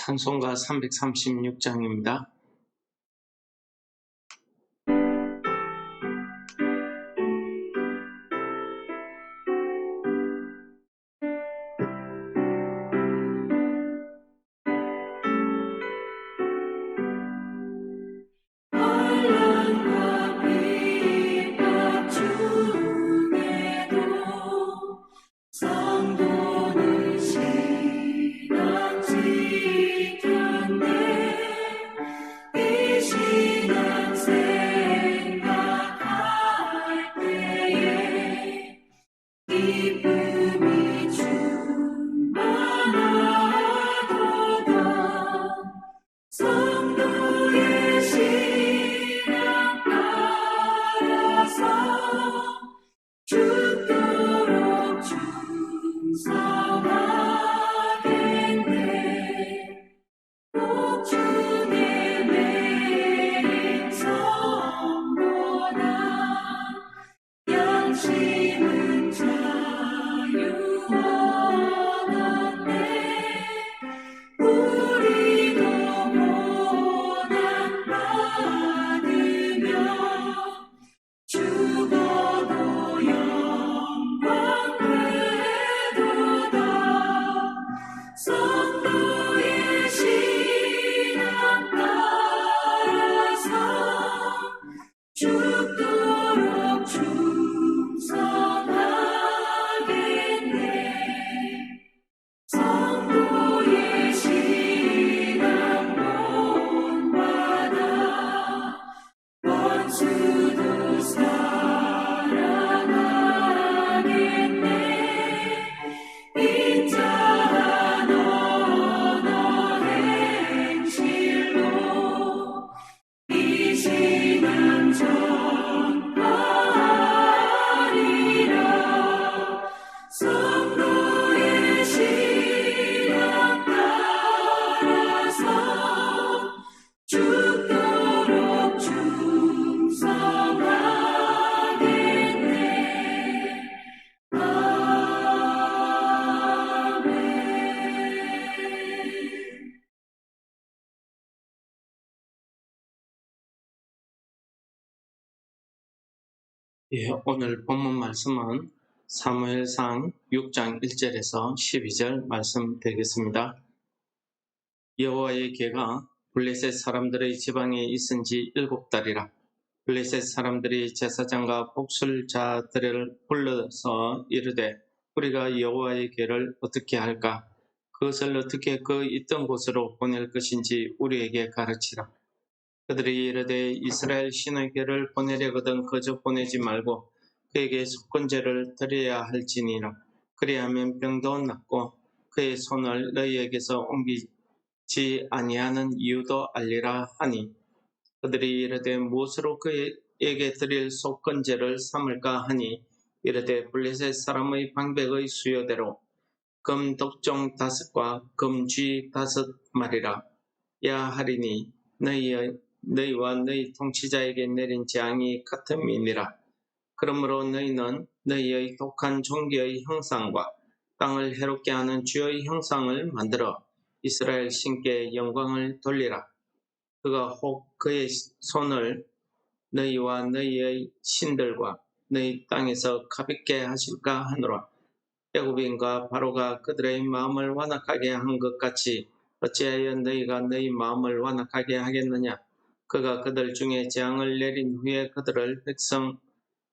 찬송가 336장입니다. 오늘 본문 말씀은 사무엘상 6장 1절에서 12절 말씀 되겠습니다. 여호와의 궤가 블레셋 사람들의 지방에 있은 지 7달이라. 블레셋 사람들이 제사장과 복술자들을 불러서 이르되 우리가 여호와의 궤를 어떻게 할까? 그것을 어떻게 그 있던 곳으로 보낼 것인지 우리에게 가르치라. 그들이 이르되 이스라엘 신의 궤를 보내려거든 그저 보내지 말고 그에게 속건제를 드려야 할지니라. 그리하면 병도 낫고 그의 손을 너희에게서 옮기지 아니하는 이유도 알리라 하니, 그들이 이르되 무엇으로 그에게 드릴 속건제를 삼을까 하니 이르되 블레셋 사람의 방백의 수요대로 금 독종 5과 금쥐 5마리라 야 하리니 너희와 너희 통치자에게 내린 재앙이 같음이니라. 그러므로 너희는 너희의 독한 종기의 형상과 땅을 해롭게 하는 주의 형상을 만들어 이스라엘 신께 영광을 돌리라. 그가 혹 그의 손을 너희와 너희의 신들과 너희 땅에서 가볍게 하실까 하노라. 애굽인과 바로가 그들의 마음을 완악하게 한 것 같이 어찌하여 너희가 너희 마음을 완악하게 하겠느냐? 그가 그들 중에 재앙을 내린 후에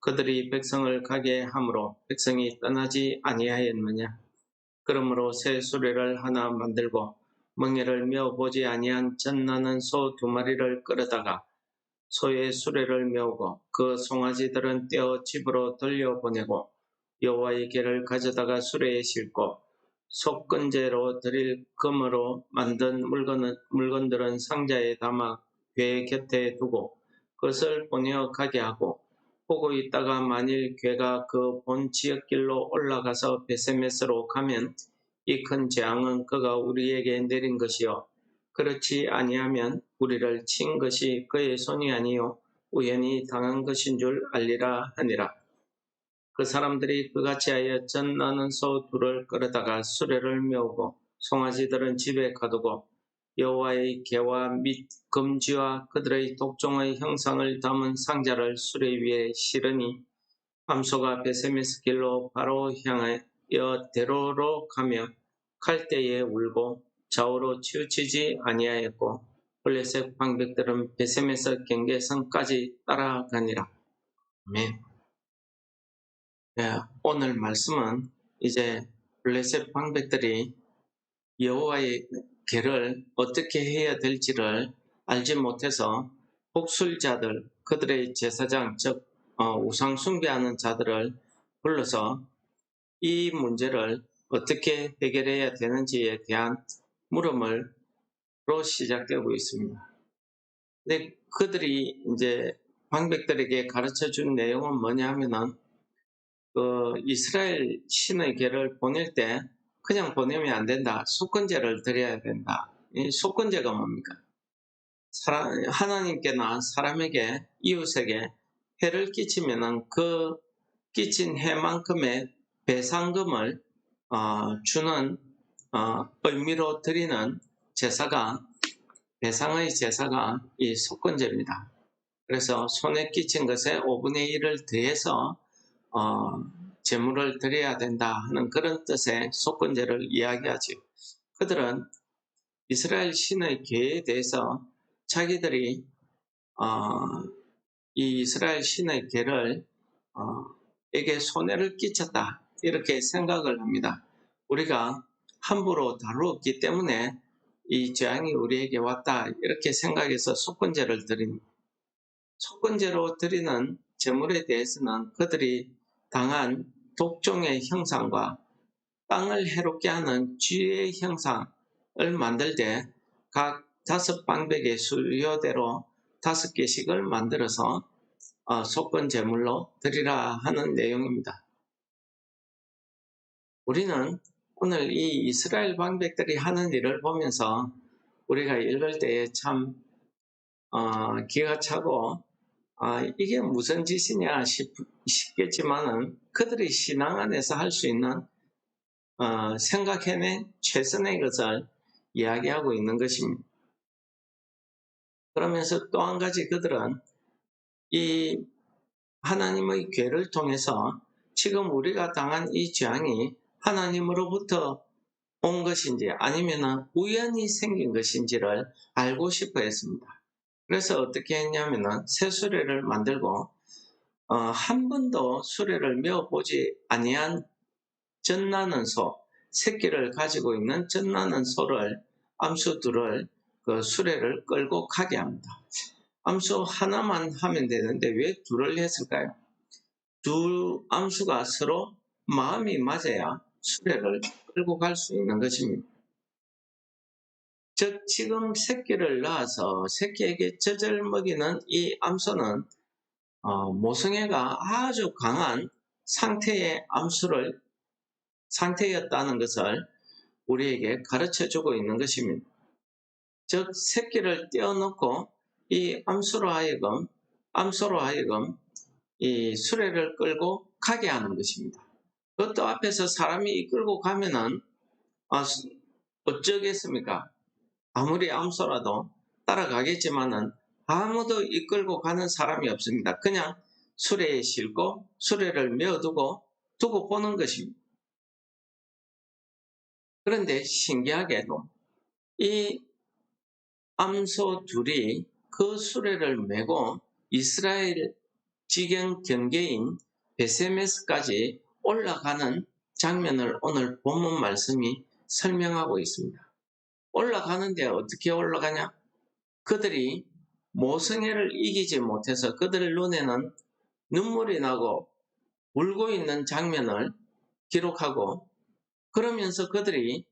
그들이 백성을 가게 함으로 백성이 떠나지 아니하였느냐? 그러므로 새 수레를 하나 만들고 멍에를 메어보지 아니한 젖나는 소 2마리를 끌어다가 소의 수레를 메우고 그 송아지들은 떼어 집으로 돌려보내고 여호와의 궤를 가져다가 수레에 싣고 속건제로 드릴 금으로 만든 물건들은 상자에 담아 궤 곁에 두고 그것을 보내어 가게 하고, 보고 있다가 만일 궤가 그 본 지역길로 올라가서 베세메스로 가면 이 큰 재앙은 그가 우리에게 내린 것이요 그렇지 아니하면 우리를 친 것이 그의 손이 아니요 우연히 당한 것인 줄 알리라 하니라. 그 사람들이 그같이 하여 젖나는 소 2를 끌어다가 수레를 메우고 송아지들은 집에 가두고 여호와의 계와 및 금지와 그들의 독종의 형상을 담은 상자를 수레 위에 실으니 암소가 베세메스 길로 바로 향하여 대로로 가며 칼대에 울고 좌우로 치우치지 아니하였고 블레셋 방백들은 베세메스 경계선까지 따라가니라. 아멘. 네, 오늘 말씀은 이제 블레셋 방백들이 여호와의 계를 어떻게 해야 될지를 알지 못해서 복술자들, 그들의 제사장, 즉 우상 숭배하는 자들을 불러서 이 문제를 어떻게 해결해야 되는지에 대한 물음으로 시작되고 있습니다. 근데 그들이 이제 방백들에게 가르쳐 준 내용은 뭐냐 하면은 이스라엘 신의 계를 보낼 때 그냥 보내면 안 된다. 속건제를 드려야 된다. 이 속건제가 뭡니까? 하나님께나 사람에게, 이웃에게 해를 끼치면은 그 끼친 해만큼의 배상금을 주는 의미로 드리는 제사가, 배상의 제사가 이 속건제입니다. 그래서 손에 끼친 것에 5분의 1을 더해서 제물을 드려야 된다 하는 그런 뜻의 속건제를 이야기하죠. 그들은 이스라엘 신의 계에 대해서 자기들이 이 이스라엘 신의 계를 에게 손해를 끼쳤다 이렇게 생각을 합니다. 우리가 함부로 다루었기 때문에 이 재앙이 우리에게 왔다 이렇게 생각해서 속건제를 드립니다. 속건제로 드리는 제물에 대해서는 그들이 당한 독종의 형상과 땅을 해롭게 하는 쥐의 형상을 만들 때 각 5방백의 수요대로 5개씩을 만들어서 속건 제물로 드리라 하는 내용입니다. 우리는 오늘 이 이스라엘 방백들이 하는 일을 보면서 우리가 읽을 때에 참 기가 차고 이게 무슨 짓이냐 싶겠지만은 그들이 신앙 안에서 할 수 있는 생각해낸 최선의 것을 이야기하고 있는 것입니다. 그러면서 또 한 가지 그들은 이 하나님의 괴를 통해서 지금 우리가 당한 이 재앙이 하나님으로부터 온 것인지 아니면 우연히 생긴 것인지를 알고 싶어 했습니다. 그래서 어떻게 했냐면은 새 수레를 만들고 한 번도 수레를 메어보지 아니한 젖나는 소, 새끼를 가지고 있는 젖나는 소를 암수 둘을 그 수레를 끌고 가게 합니다. 암수 하나만 하면 되는데 왜 둘을 했을까요? 두 암수가 서로 마음이 맞아야 수레를 끌고 갈 수 있는 것입니다. 즉 지금 새끼를 낳아서 새끼에게 젖을 먹이는 이 암수는 모성애가 아주 강한 상태였다는 것을 우리에게 가르쳐주고 있는 것입니다. 즉 새끼를 떼어놓고 이 암수로 하여금 이 수레를 끌고 가게 하는 것입니다. 그것도 앞에서 사람이 이끌고 가면은 어쩌겠습니까? 아무리 암소라도 따라가겠지만은 아무도 이끌고 가는 사람이 없습니다. 그냥 수레에 싣고 수레를 메어두고 두고 보는 것입니다. 그런데 신기하게도 이 암소 둘이 그 수레를 메고 이스라엘 지경 경계인 베세메스까지 올라가는 장면을 오늘 본문 말씀이 설명하고 있습니다. 올라가는데 어떻게 올라가냐? 그들이 모성애를 이기지 못해서 그들 눈에는 눈물이 나고 울고 있는 장면을 기록하고 그러면서 그들이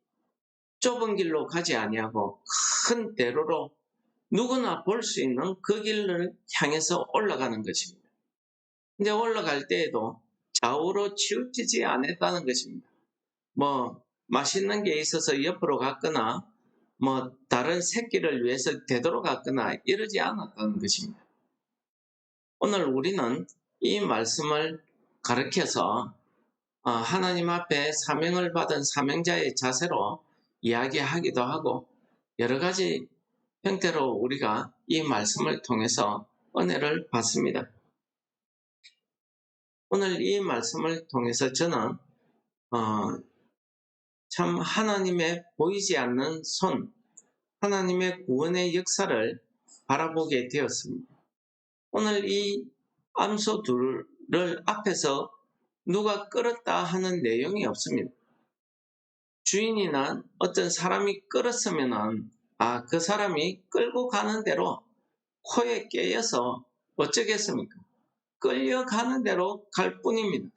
좁은 길로 가지 아니하고 큰 대로로 누구나 볼 수 있는 그 길을 향해서 올라가는 것입니다. 근데 올라갈 때에도 좌우로 치우치지 않았다는 것입니다. 맛있는 게 있어서 옆으로 갔거나 다른 새끼를 위해서 되돌아갔거나 이러지 않았다는 것입니다. 오늘 우리는 이 말씀을 가르쳐서 하나님 앞에 사명을 받은 사명자의 자세로 이야기하기도 하고 여러 가지 형태로 우리가 이 말씀을 통해서 은혜를 받습니다. 오늘 이 말씀을 통해서 저는 참 하나님의 보이지 않는 손, 하나님의 구원의 역사를 바라보게 되었습니다. 오늘 이 암소 둘을 앞에서 누가 끌었다 하는 내용이 없습니다. 주인이나 어떤 사람이 끌었으면은 그 사람이 끌고 가는 대로 코에 깨여서 어쩌겠습니까? 끌려가는 대로 갈 뿐입니다.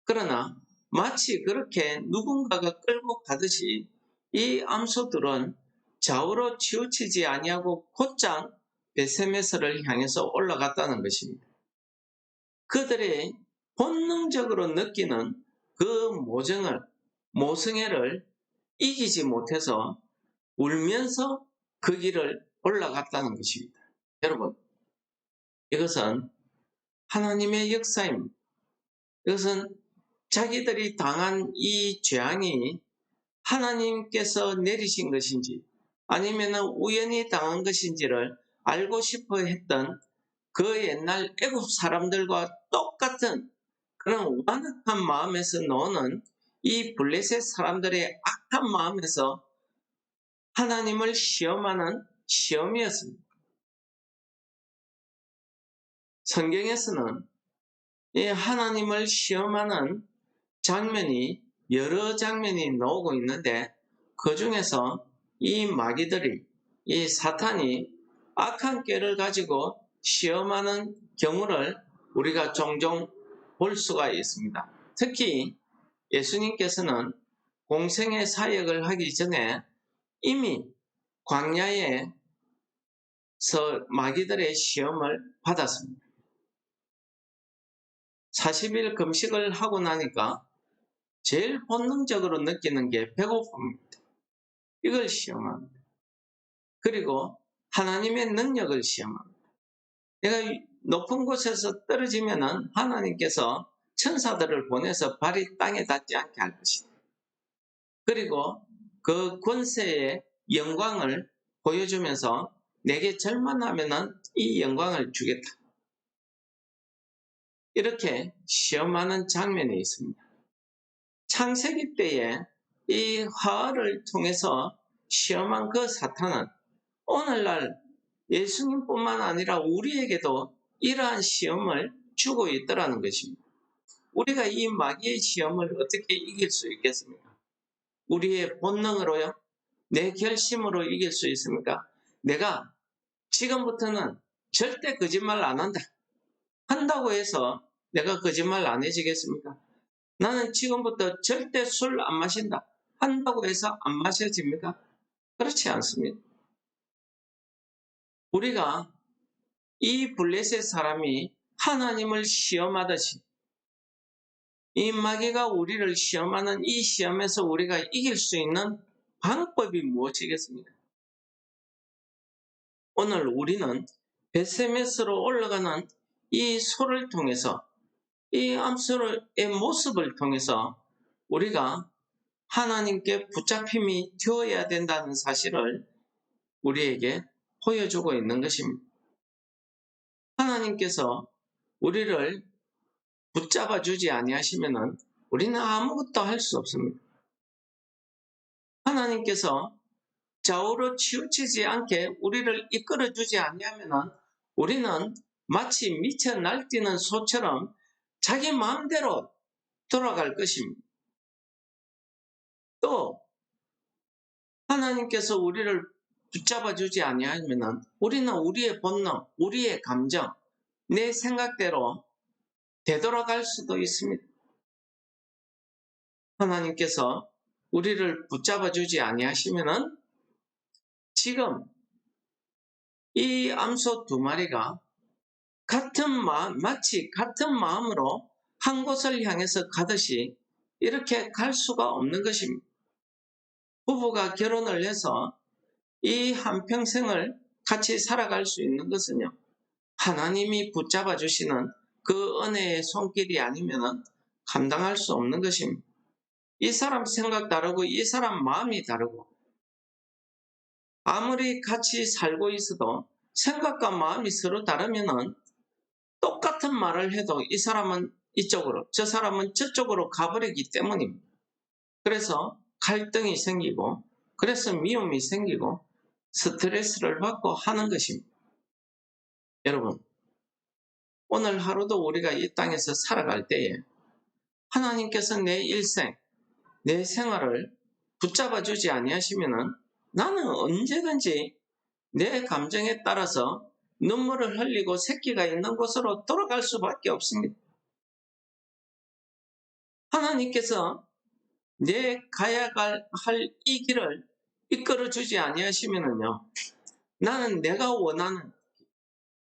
그러나 마치 그렇게 누군가가 끌고 가듯이 이 암소들은 좌우로 치우치지 아니하고 곧장 베세메스를 향해서 올라갔다는 것입니다. 그들이 본능적으로 느끼는 그 모성애를 이기지 못해서 울면서 그 길을 올라갔다는 것입니다. 여러분, 이것은 하나님의 역사입니다. 이것은 자기들이 당한 이 재앙이 하나님께서 내리신 것인지 아니면 우연히 당한 것인지를 알고 싶어 했던 그 옛날 애굽 사람들과 똑같은 그런 완악한 마음에서 나오는 이 블레셋 사람들의 악한 마음에서 하나님을 시험하는 시험이었습니다. 성경에서는 이 하나님을 시험하는 장면이 여러 장면이 나오고 있는데 그 중에서 이 마귀들이 이 사탄이 악한 꾀를 가지고 시험하는 경우를 우리가 종종 볼 수가 있습니다. 특히 예수님께서는 공생의 사역을 하기 전에 이미 광야에서 마귀들의 시험을 받았습니다. 40일 금식을 하고 나니까 제일 본능적으로 느끼는 게 배고픔입니다. 이걸 시험합니다. 그리고 하나님의 능력을 시험합니다. 내가 높은 곳에서 떨어지면은 하나님께서 천사들을 보내서 발이 땅에 닿지 않게 할 것이다. 그리고 그 권세의 영광을 보여주면서 내게 절만 하면은 이 영광을 주겠다. 이렇게 시험하는 장면이 있습니다. 창세기 때에 이 화를 통해서 시험한 그 사탄은 오늘날 예수님뿐만 아니라 우리에게도 이러한 시험을 주고 있더라는 것입니다. 우리가 이 마귀의 시험을 어떻게 이길 수 있겠습니까? 우리의 본능으로요? 내 결심으로 이길 수 있습니까? 내가 지금부터는 절대 거짓말 안 한다. 한다고 해서 내가 거짓말 안 해지겠습니까? 나는 지금부터 절대 술 안 마신다. 한다고 해서 안 마셔집니까? 그렇지 않습니다. 우리가 이 블레셋 사람이 하나님을 시험하듯이 이 마귀가 우리를 시험하는 이 시험에서 우리가 이길 수 있는 방법이 무엇이겠습니까? 오늘 우리는 베세메스로 올라가는 이 소를 통해서 이 암소의 모습을 통해서 우리가 하나님께 붙잡힘이 되어야 된다는 사실을 우리에게 보여주고 있는 것입니다. 하나님께서 우리를 붙잡아 주지 아니하시면은 우리는 아무것도 할 수 없습니다. 하나님께서 좌우로 치우치지 않게 우리를 이끌어 주지 아니하면은 우리는 마치 미쳐 날뛰는 소처럼 자기 마음대로 돌아갈 것입니다. 또 하나님께서 우리를 붙잡아 주지 아니하면은 우리는 우리의 본능, 우리의 감정, 내 생각대로 되돌아갈 수도 있습니다. 하나님께서 우리를 붙잡아 주지 아니하시면은 지금 이 암소 두 마리가 마치 같은 마음으로 한 곳을 향해서 가듯이 이렇게 갈 수가 없는 것입니다. 부부가 결혼을 해서 이 한평생을 같이 살아갈 수 있는 것은요, 하나님이 붙잡아 주시는 그 은혜의 손길이 아니면 감당할 수 없는 것입니다. 이 사람 생각 다르고 이 사람 마음이 다르고 아무리 같이 살고 있어도 생각과 마음이 서로 다르면은 똑같은 말을 해도 이 사람은 이쪽으로, 저 사람은 저쪽으로 가버리기 때문입니다. 그래서 갈등이 생기고, 그래서 미움이 생기고, 스트레스를 받고 하는 것입니다. 여러분, 오늘 하루도 우리가 이 땅에서 살아갈 때에 하나님께서 내 일생, 내 생활을 붙잡아 주지 아니하시면은 나는 언제든지 내 감정에 따라서 눈물을 흘리고 새끼가 있는 곳으로 돌아갈 수밖에 없습니다. 하나님께서 내 가야 할 이 길을 이끌어 주지 아니하시면은요, 나는 내가 원하는,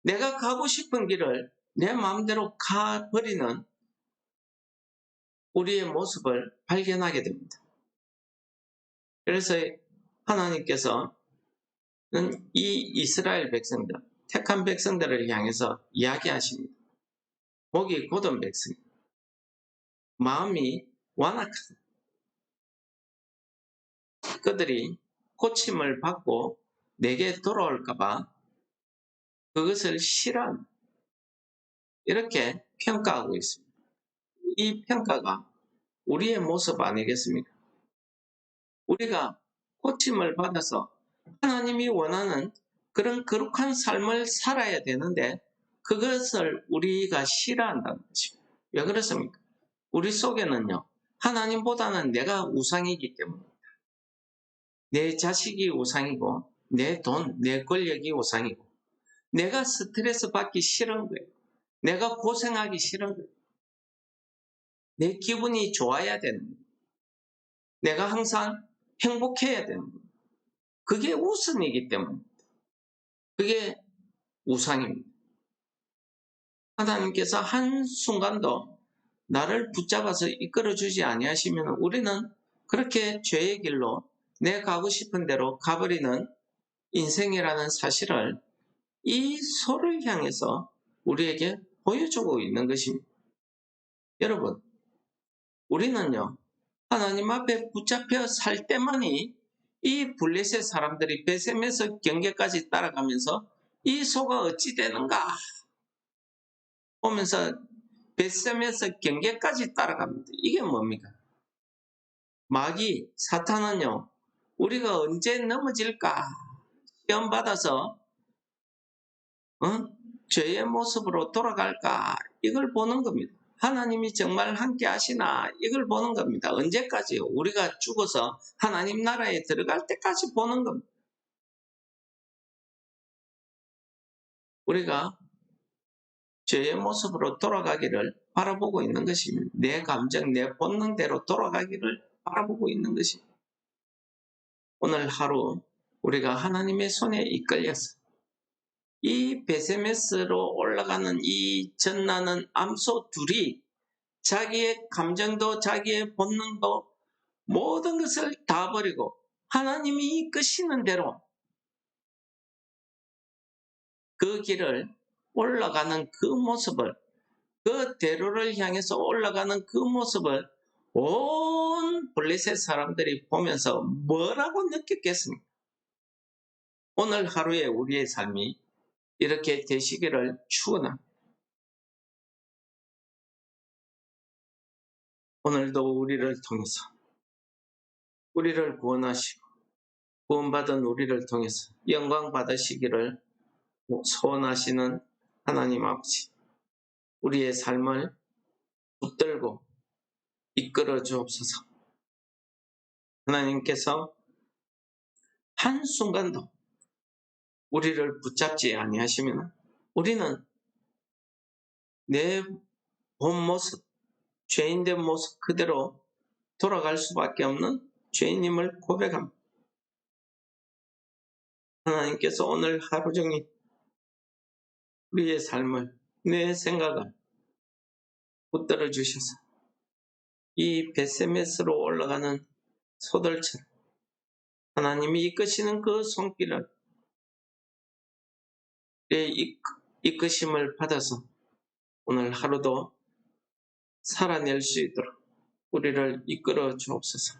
내가 가고 싶은 길을 내 마음대로 가버리는 우리의 모습을 발견하게 됩니다. 그래서 하나님께서는 이 이스라엘 백성들, 택한 백성들을 향해서 이야기하십니다. 목이 곧은 백성, 마음이 완악하다. 그들이 고침을 받고 내게 돌아올까봐 그것을 싫어한다. 이렇게 평가하고 있습니다. 이 평가가 우리의 모습 아니겠습니까? 우리가 고침을 받아서 하나님이 원하는 그런 거룩한 삶을 살아야 되는데 그것을 우리가 싫어한다는 것입니다. 왜 그렇습니까? 우리 속에는요, 하나님보다는 내가 우상이기 때문입니다. 내 자식이 우상이고, 내 돈, 내 권력이 우상이고, 내가 스트레스 받기 싫은 거예요. 내가 고생하기 싫은 거예요. 내 기분이 좋아야 되는 거예요. 내가 항상 행복해야 되는 거예요. 그게 우선이기 때문입니다. 그게 우상입니다. 하나님께서 한순간도 나를 붙잡아서 이끌어주지 아니하시면 우리는 그렇게 죄의 길로 내 가고 싶은 대로 가버리는 인생이라는 사실을 이 소를 향해서 우리에게 보여주고 있는 것입니다. 여러분, 우리는요, 하나님 앞에 붙잡혀 살 때만이 이 블레셋 사람들이 베셈에서 경계까지 따라가면서 이 소가 어찌 되는가 보면서 베셈에서 경계까지 따라갑니다. 이게 뭡니까? 마귀, 사탄은요, 우리가 언제 넘어질까 시험받아서 죄의 모습으로 돌아갈까 이걸 보는 겁니다. 하나님이 정말 함께 하시나 이걸 보는 겁니다. 언제까지요? 우리가 죽어서 하나님 나라에 들어갈 때까지 보는 겁니다. 우리가 죄의 모습으로 돌아가기를 바라보고 있는 것입니다. 내 감정, 내 본능대로 돌아가기를 바라보고 있는 것입니다. 오늘 하루 우리가 하나님의 손에 이끌려서 이 베세메스로 올라가는 이 전나는 암소 둘이 자기의 감정도 자기의 본능도 모든 것을 다 버리고 하나님이 이끄시는 대로 그 길을 올라가는 그 모습을, 그 대로를 향해서 올라가는 그 모습을 온 블레셋 사람들이 보면서 뭐라고 느꼈겠습니까? 오늘 하루의 우리의 삶이 이렇게 되시기를 축원합니다. 오늘도 우리를 통해서 우리를 구원하시고 구원받은 우리를 통해서 영광 받으시기를 소원하시는 하나님 아버지, 우리의 삶을 붙들고 이끌어 주옵소서. 하나님께서 한순간도 우리를 붙잡지 아니하시면 우리는 내 본 모습, 죄인된 모습 그대로 돌아갈 수밖에 없는 죄인임을 고백합니다. 하나님께서 오늘 하루 종일 우리의 삶을, 내 생각을 붙들어 주셔서 이 베세메스로 올라가는 소들처럼 하나님이 이끄시는 그 손길을 이끄심을 받아서 오늘 하루도 살아낼 수 있도록 우리를 이끌어 주옵소서.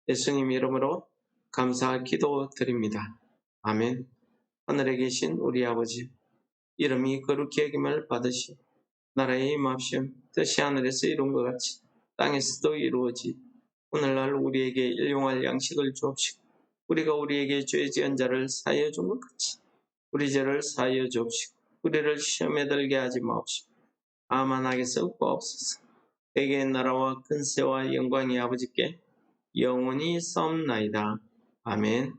예수님 이름으로 감사 기도 드립니다. 아멘. 하늘에 계신 우리 아버지, 이름이 거룩히 여김을 받으시오. 나라의 임합시오. 뜻이 하늘에서 이룬 것 같이 땅에서도 이루어지. 오늘날 우리에게 일용할 양식을 주옵시고 우리가 우리에게 죄 지은 자를 사하여 준 것 같이 우리 죄를 사하여 주옵시고 우리를 시험에 들게 하지 마옵시고 다만 악에서 구하옵소서. 대개의 나라와 근세와 영광이 아버지께 영원히 싸움나이다. 아멘.